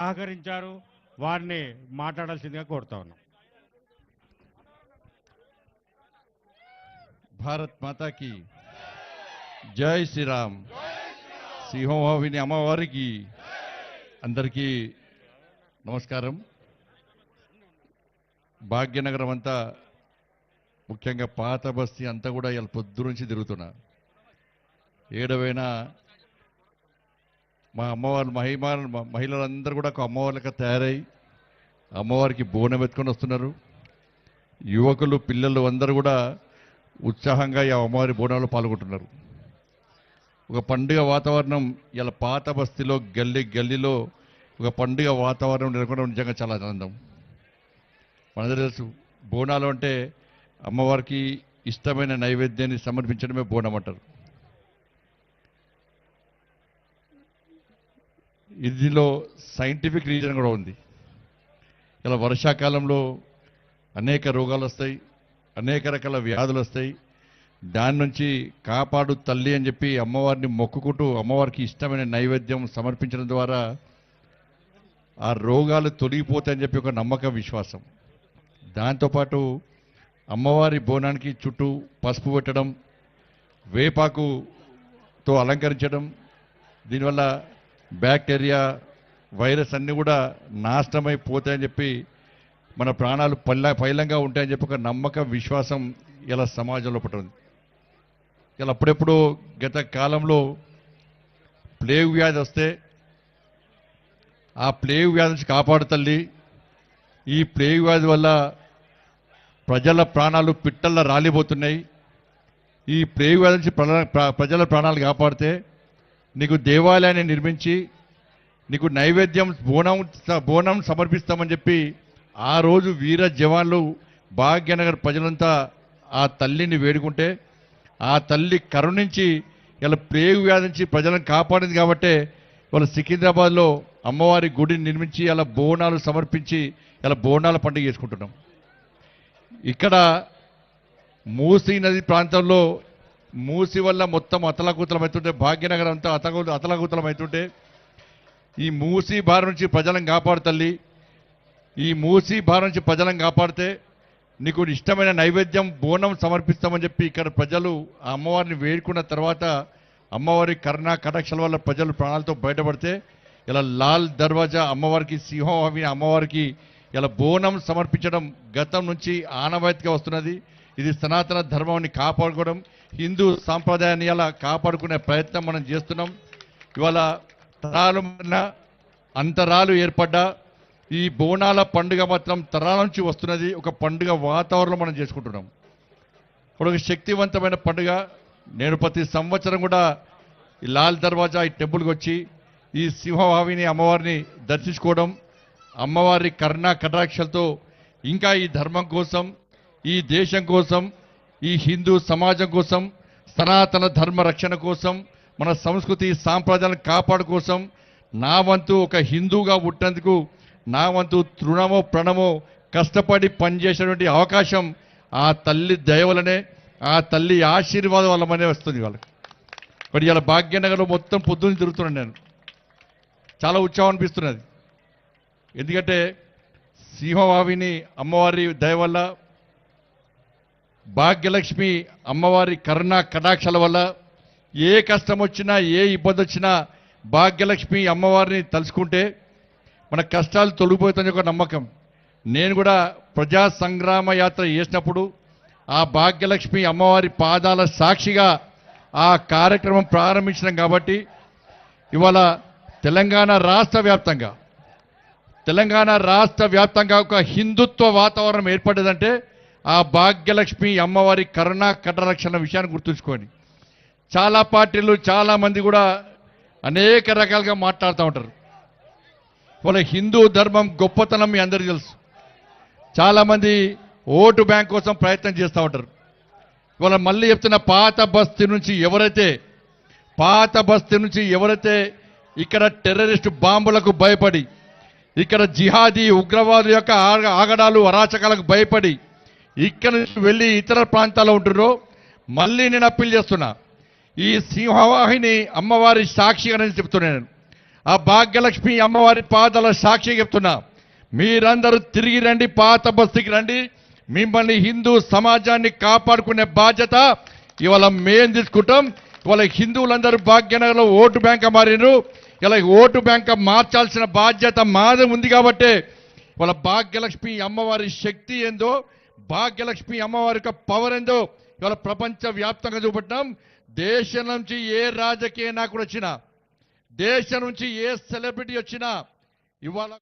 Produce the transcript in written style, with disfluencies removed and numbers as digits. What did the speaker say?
సహకరించారు వారిని మాట్లాడాల్సిందిగా కోరుతా ఉన్నాం. భారత్ మాతాకి జై శ్రీరామ్. సింహవాహిని అమ్మవారికి అందరికీ నమస్కారం. భాగ్యనగరం అంతా ముఖ్యంగా పాత బస్తీ అంతా కూడా ఇలా పొద్దు నుంచి తిరుగుతున్నా. ఏడవైనా మా అమ్మవారు మహిళలందరూ కూడా ఒక అమ్మవార్లుగా తయారై అమ్మవారికి బోనం ఎత్తుకొని వస్తున్నారు. యువకులు పిల్లలు అందరూ కూడా ఉత్సాహంగా ఈ అమ్మవారి బోనాల్లో పాల్గొంటున్నారు. ఒక పండుగ వాతావరణం ఇలా పాత బస్తీలో గల్లీలో ఒక పండుగ వాతావరణం నెలకొనడం నిజంగా చాలా ఆనందం. మనందరూ తెలుసు బోనాలు అంటే అమ్మవారికి ఇష్టమైన నైవేద్యాన్ని సమర్పించడమే బోనం అంటారు. ఇందులో సైంటిఫిక్ రీజన్ కూడా ఉంది. ఇలా వర్షాకాలంలో అనేక రోగాలు వస్తాయి, అనేక రకాల వ్యాధులు వస్తాయి. దాని నుంచి కాపాడు తల్లి అని చెప్పి అమ్మవారిని మొక్కుకుంటూ అమ్మవారికి ఇష్టమైన నైవేద్యం సమర్పించడం ద్వారా ఆ రోగాలు తొలగిపోతాయని చెప్పి ఒక నమ్మకం, విశ్వాసం. దాంతోపాటు అమ్మవారి బోనానికి చుట్టూ పసుపు పెట్టడం, వేపాకుతో అలంకరించడం, దీనివల్ల బ్యాక్టీరియా వైరస్ అన్నీ కూడా నాశనమైపోతాయని చెప్పి మన ప్రాణాలు పైలంగా ఉంటాయని చెప్పి ఒక నమ్మకం, విశ్వాసం ఇలా సమాజంలో పట్టింది. ఇలా అప్పుడెప్పుడు గత కాలంలో ప్లేగ్ వ్యాధి వస్తే ఆ ప్లేగ్ వ్యాధి నుంచి కాపాడు తల్లి, ఈ ప్లేగ్ వ్యాధి వల్ల ప్రజల ప్రాణాలు పిట్టల్లా రాలిపోతున్నాయి, ఈ ప్లేగ్ వ్యాధి నుంచి ప్రజల ప్రాణాలు కాపాడితే నీకు దేవాలయాన్ని నిర్మించి నీకు నైవేద్యం బోనం సమర్పిస్తామని చెప్పి ఆ రోజు వీర జవాన్లు భాగ్యనగర్ ప్రజలంతా ఆ తల్లిని వేడుకుంటే ఆ తల్లి కరుణించి ఇలా ప్లేగు వ్యాధి నుంచి ప్రజలను కాపాడింది. కాబట్టి వాళ్ళ సికింద్రాబాద్లో అమ్మవారి గుడిని నిర్మించి అలా బోనాలు సమర్పించి ఇలా బోనాల పండుగ చేసుకుంటున్నాం. ఇక్కడ మూసీ నది ప్రాంతంలో మూసి వల్ల మొత్తం అతలాకుతలం అవుతుంటే, భాగ్యనగరం అంతా అతలాకుతలం అవుతుంటే ఈ మూసీ బారి నుంచి ప్రజలను కాపాడు తల్లి, ఈ మూసీ బారి నుంచి ప్రజలను కాపాడితే నీకు ఇష్టమైన నైవేద్యం బోనం సమర్పిస్తామని చెప్పి ఇక్కడ ప్రజలు ఆ అమ్మవారిని వేడుకున్న తర్వాత అమ్మవారి కరుణా కటాక్షల వల్ల ప్రజలు ప్రాణాలతో బయటపడితే ఇలా లాల్ దర్వాజా అమ్మవారికి, సింహవాహిని అమ్మవారికి ఇలా బోనం సమర్పించడం గతం నుంచి ఆనవాయితీగా వస్తున్నది. ఇది సనాతన ధర్మాన్ని కాపాడుకోవడం, హిందూ సాంప్రదాయాన్ని అలా కాపాడుకునే ప్రయత్నం మనం చేస్తున్నాం. ఇవాళ తరాలు అంతరాలు ఏర్పడ్డా ఈ బోనాల పండుగ మాత్రం తరాల నుంచి వస్తున్నది. ఒక పండుగ వాతావరణం మనం చేసుకుంటున్నాం. ఇప్పుడు ఒక శక్తివంతమైన పండుగ. నేను ప్రతి సంవత్సరం కూడా ఈ లాల్ దర్వాజా ఈ టెంపుల్కి వచ్చి ఈ సింహవాహిని అమ్మవారిని దర్శించుకోవడం, అమ్మవారి కరుణా కటాక్షలతో ఇంకా ఈ ధర్మం కోసం, ఈ దేశం కోసం, ఈ హిందూ సమాజం కోసం, సనాతన ధర్మ రక్షణ కోసం, మన సంస్కృతి సాంప్రదాయాలను కాపాడు కోసం నా వంతు ఒక హిందూగా పుట్టినందుకు నా వంతు తృణమో ప్రణమో కష్టపడి పనిచేసేటువంటి అవకాశం ఆ తల్లి దయవలనే, ఆ తల్లి ఆశీర్వాదం వల్లనే వస్తుంది వాళ్ళకి. మరి ఇలా భాగ్యనగర్లో మొత్తం పొద్దున్న తిరుగుతున్నాను నేను. చాలా ఉత్సాహం అనిపిస్తున్నది. ఎందుకంటే సింహవాహిని అమ్మవారి దయ వల్ల, భాగ్యలక్ష్మి అమ్మవారి కరుణా కటాక్షల వల్ల ఏ కష్టం వచ్చినా, ఏ ఇబ్బంది వచ్చినా భాగ్యలక్ష్మి అమ్మవారిని తలుచుకుంటే మన కష్టాలు తొలగిపోతుందని ఒక నమ్మకం. నేను కూడా ప్రజా సంగ్రామ యాత్ర చేసినప్పుడు ఆ భాగ్యలక్ష్మి అమ్మవారి పాదాల సాక్షిగా ఆ కార్యక్రమం ప్రారంభించినాం. కాబట్టి ఇవాళ తెలంగాణ రాష్ట్ర వ్యాప్తంగా ఒక హిందుత్వ వాతావరణం ఏర్పడ్డదంటే ఆ భాగ్యలక్ష్మి అమ్మవారి కరుణా కటాక్షల విషయాన్ని గుర్తుంచుకోండి. చాలా పార్టీలు, చాలామంది కూడా అనేక రకాలుగా మాట్లాడుతూ ఉంటారు. ఇవాళ హిందూ ధర్మం గొప్పతనం మీ అందరికీ తెలుసు. చాలామంది ఓటు బ్యాంక్ కోసం ప్రయత్నం చేస్తూ ఉంటారు. ఇవాళ మళ్ళీ చెప్తున్న పాత బస్తీ నుంచి ఎవరైతే ఇక్కడ టెర్రరిస్టు బాంబులకు భయపడి, ఇక్కడ జిహాదీ ఉగ్రవాదుల యొక్క ఆగడాలు అరాచకాలకు భయపడి ఇక్కడ నుంచి వెళ్ళి ఇతర ప్రాంతాల్లో ఉంటున్నారో, మళ్ళీ నేను అప్పీల్ చేస్తున్నా, ఈ సింహవాహిని అమ్మవారి సాక్షిగా నేను చెప్తున్నాను, ఆ భాగ్యలక్ష్మి అమ్మవారి పాదాల సాక్షి చెప్తున్నా, మీరందరూ తిరిగి రండి, పాత బస్తీకి రండి. మిమ్మల్ని హిందూ సమాజాన్ని కాపాడుకునే బాధ్యత ఇవాళ మేం తీసుకుంటాం. ఇవాళ హిందువులందరూ భాగ్యనగర్లో ఓటు బ్యాంక్ మారినారు. ఇలా ఓటు బ్యాంక్ మార్చాల్సిన బాధ్యత మాదే ఉంది. కాబట్టి ఇవాళ భాగ్యలక్ష్మి అమ్మవారి శక్తి ఏందో, భాగ్యలక్ష్మి అమ్మవారి యొక్క పవర్ ఏందో ఇవాళ ప్రపంచ వ్యాప్తంగా చూపెట్టినాం. దేశం నుంచి ఏ రాజకీయ నాయకుడు వచ్చినా, దేశం నుంచి ఏ సెలబ్రిటీ వచ్చినా ఇవాళ